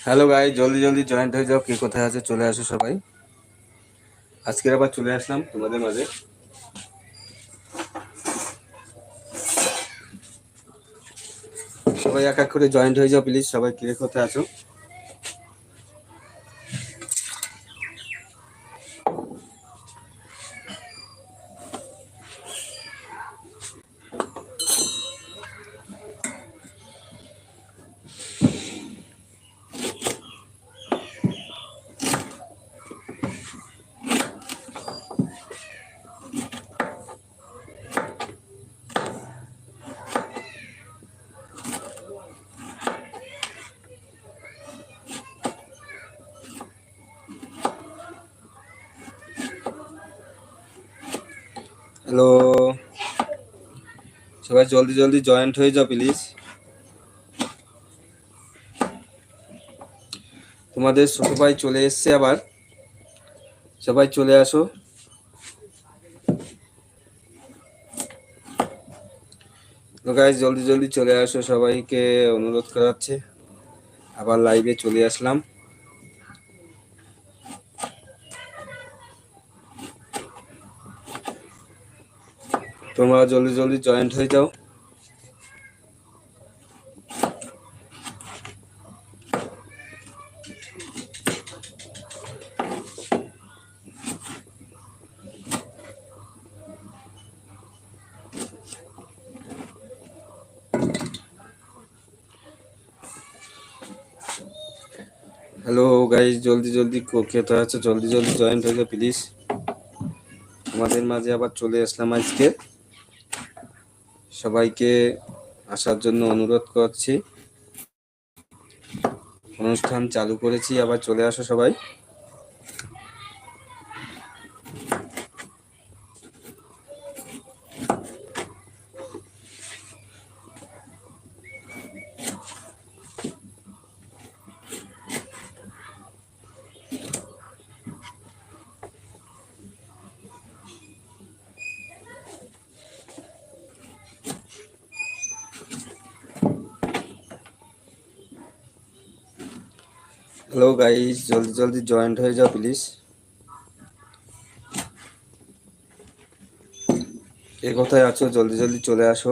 Hello guy, জলদি জলদি joint হয়ে যাও। কে কোথায় আছে চলে আসো সবাই। আজকের আবার চলে আসলাম তোমাদের মাঝে। সবাই এক এক করে জয়েন্ট হয়ে যাও প্লিজ। সবাই কে কোথায় আছো? হ্যালো, সবাই জলদি জলদি জয়েন্ট হয়ে যাও প্লিজ। তোমাদের ছোট ভাই চলে এসছে আবার, সবাই চলে আসো। তো গাইস জলদি জলদি চলে আসো, সবাইকে অনুরোধ করা হচ্ছে। আবার লাইভে চলে আসলাম। তোমরা জলদি জলদি জয়েন্ট হয়ে যাও। হ্যালো গাইস, জলদি জলদি কোথায় আছে জলদি জলদি জয়েন্ট হয়ে যাও প্লিজ। তোমাদের মাঝে আবার চলে আসলাম আজকে। সবাইকে আসার জন্য অনুরোধ করছি। অনুষ্ঠান চালু করেছি, আবার চলে আসো সবাই। হ্যালো গাইস, জলদি জলদি জয়েন্ট হয়ে যাও প্লিজ। কে কোথায় আছো জলদি জলদি চলে আসো।